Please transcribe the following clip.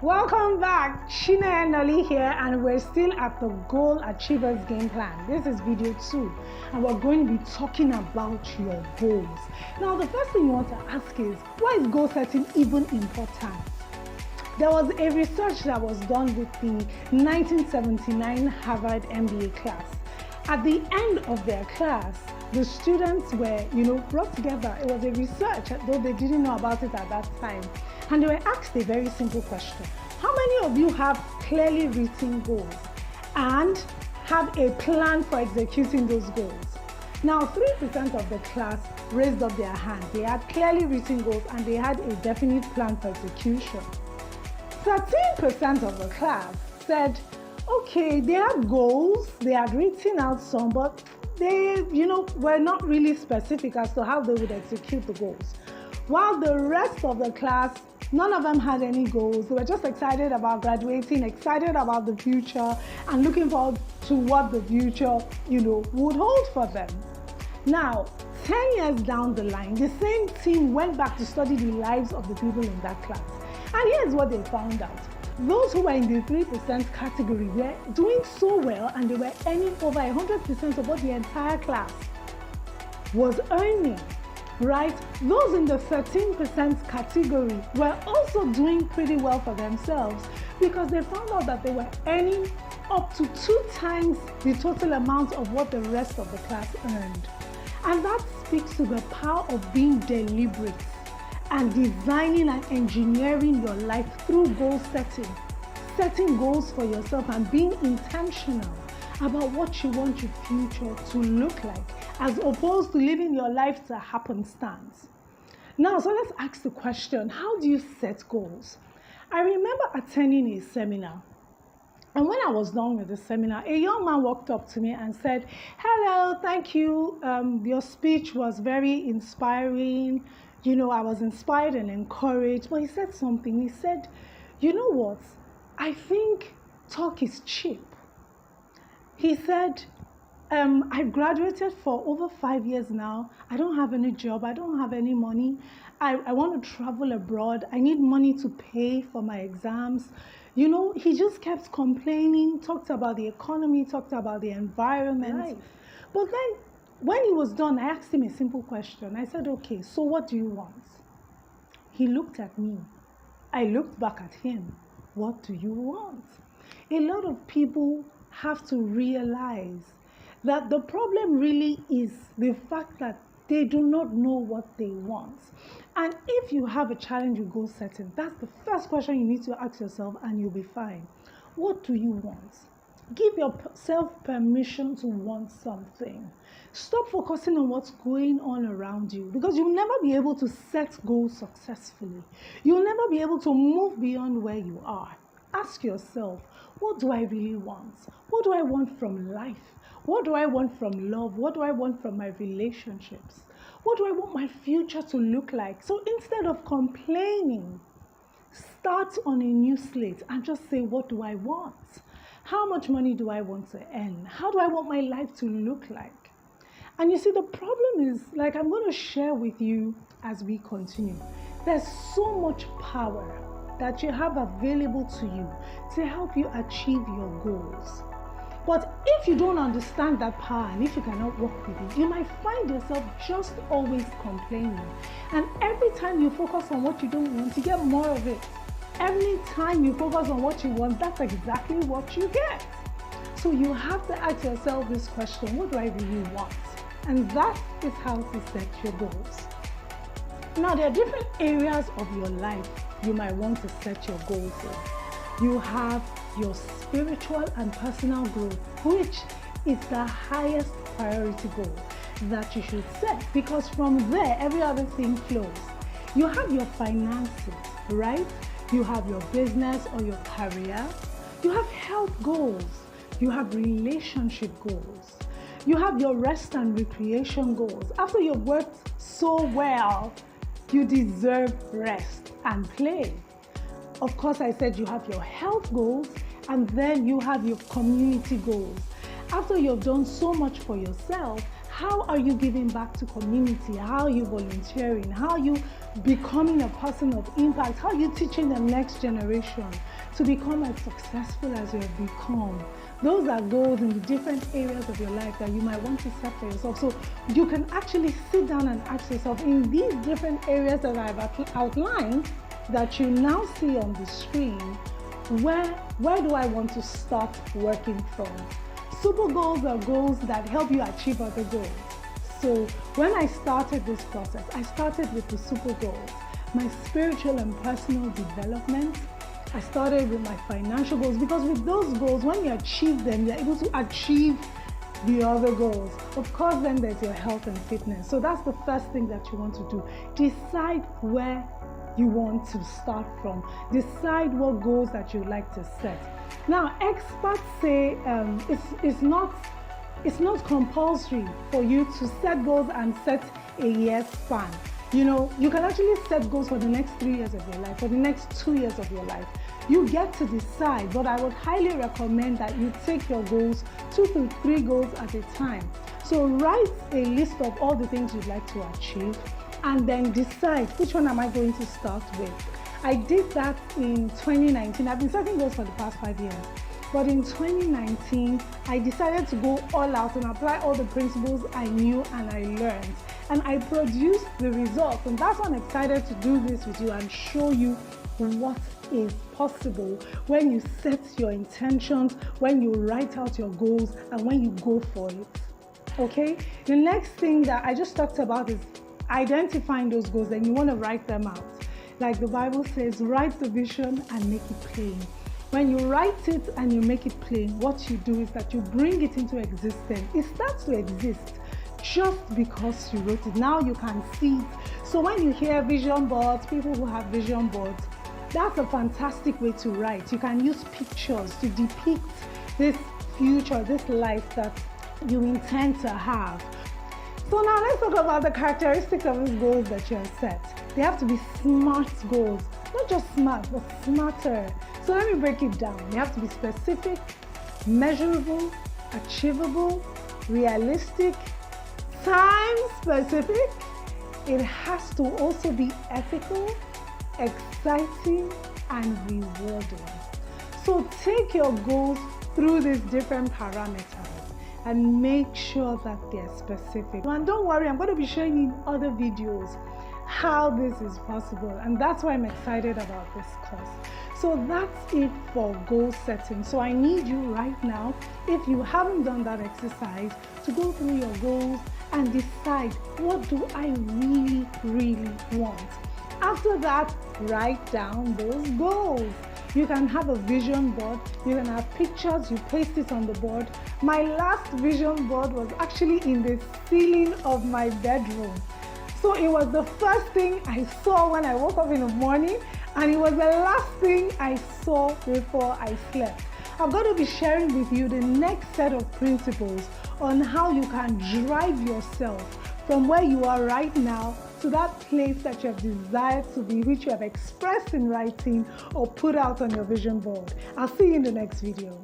Welcome back, Shina and Noli here, and we're still at the Goal Achievers Game Plan. This is video 2, and we're going to be talking about your goals. Now, the first thing you want to ask is, why is goal setting even important? There was a research that was done with the 1979 Harvard MBA class. At the end of their class, the students were, brought together. It was a research, though they didn't know about it at that time. And they were asked a very simple question. How many of you have clearly written goals and have a plan for executing those goals? Now, 3% of the class raised up their hand. They had clearly written goals and they had a definite plan for execution. 13% of the class said, okay, they had goals, they had written out some, but they, were not really specific as to how they would execute the goals. While the rest of the class, none of them had any goals. They were just excited about graduating, excited about the future, and looking forward to what the future, would hold for them. Now, 10 years down the line, the same team went back to study the lives of the people in that class. And here's what they found out. Those who were in the 3% category were doing so well, and they were earning over 100% of what the entire class was earning. Right? Those in the 13% category were also doing pretty well for themselves because they found out that they were earning up to 2 times the total amount of what the rest of the class earned. And that speaks to the power of being deliberate and designing and engineering your life through goal setting goals for yourself and being intentional about what you want your future to look like, as opposed to living your life to happenstance. Now, so let's ask the question, how do you set goals? I remember attending a seminar, and when I was done with the seminar, a young man walked up to me and said, hello, thank you, your speech was very inspiring, I was inspired and encouraged, but he said something. He said, you know what, I think talk is cheap. He said, I've graduated for over 5 years now. I don't have any job. I don't have any money. I want to travel abroad. I need money to pay for my exams. He just kept complaining, talked about the economy, talked about the environment. Right. But then when he was done, I asked him a simple question. I said, okay, so what do you want? He looked at me. I looked back at him. What do you want? A lot of people have to realize that the problem really is the fact that they do not know what they want. And if you have a challenge with goal setting, that's the first question you need to ask yourself, and you'll be fine. What do you want? Give yourself permission to want something. Stop focusing on what's going on around you, because you'll never be able to set goals successfully. You'll never be able to move beyond where you are. Ask yourself, what do I really want? What do I want from life? What do I want from love? What do I want from my relationships? What do I want my future to look like? So instead of complaining, start on a new slate and just say, what do I want? How much money do I want to earn? How do I want my life to look like? And you see, the problem is, like I'm going to share with you as we continue, there's so much power that you have available to you to help you achieve your goals. But if you don't understand that power, and if you cannot work with it, you might find yourself just always complaining. And every time you focus on what you don't want, you get more of it. Every time you focus on what you want, that's exactly what you get. So you have to ask yourself this question, what do I really want? And that is how to set your goals. Now, there are different areas of your life you might want to set your goals in. You have your spiritual and personal growth, which is the highest priority goal that you should set, because from there, every other thing flows. You have your finances, right? You have your business or your career. You have health goals. You have relationship goals. You have your rest and recreation goals. After you've worked so well, you deserve rest and play. Of course, I said you have your health goals, and then you have your community goals. After you've done so much for yourself, How are you giving back to community? How are you volunteering? How are you becoming a person of impact? How are you teaching the next generation to become as successful as you have become? Those are goals in the different areas of your life that you might want to set for yourself. So you can actually sit down and ask yourself, in these different areas that I've outlined that you now see on the screen, where do I want to start working from? Super goals are goals that help you achieve other goals. So when I started this process, I started with the super goals, my spiritual and personal development. I started with my financial goals, because with those goals, when you achieve them, you're able to achieve the other goals. Of course, then there's your health and fitness. So that's the first thing that you want to do. Decide where you want to start from. Decide what goals that you like to set. Now, experts say it's not compulsory for you to set goals and set a year span. You know, you can actually set goals for the next 3 years of your life, for the next 2 years of your life. You get to decide, but I would highly recommend that you take your goals 2 to 3 goals at a time. So write a list of all the things you'd like to achieve, and then decide which one am I going to start with. I did that in 2019. I've been setting goals for the past 5 years. But in 2019, I decided to go all out and apply all the principles I knew and I learned. And I produced the results. And that's why I'm excited to do this with you and show you what is possible when you set your intentions, when you write out your goals, and when you go for it. Okay? The next thing that I just talked about is identifying those goals, and you want to write them out. Like the Bible says, write the vision and make it plain. When you write it and you make it plain, what you do is that you bring it into existence. It starts to exist just because you wrote it. Now you can see it. So when you hear vision boards, people who have vision boards, that's a fantastic way to write. You can use pictures to depict this future, this life that you intend to have. So now let's talk about the characteristics of these goals that you have set. They have to be smart goals. Not just smart, but smarter. So let me break it down. They have to be specific, measurable, achievable, realistic, time specific. It has to also be ethical, exciting, and rewarding. So take your goals through these different parameters and make sure that they're specific. And don't worry, I'm going to be showing you in other videos how this is possible, and that's why I'm excited about this course. So that's it for goal setting. So I need you right now, if you haven't done that exercise, to go through your goals and decide, what do I really want? After that, write down those goals. You can have a vision board, you can have pictures, you paste it on the board. My last vision board was actually in the ceiling of my bedroom. So it was the first thing I saw when I woke up in the morning, and it was the last thing I saw before I slept. I'm going to be sharing with you the next set of principles on how you can drive yourself from where you are right now to that place that you have desired to be, which you have expressed in writing or put out on your vision board. I'll see you in the next video.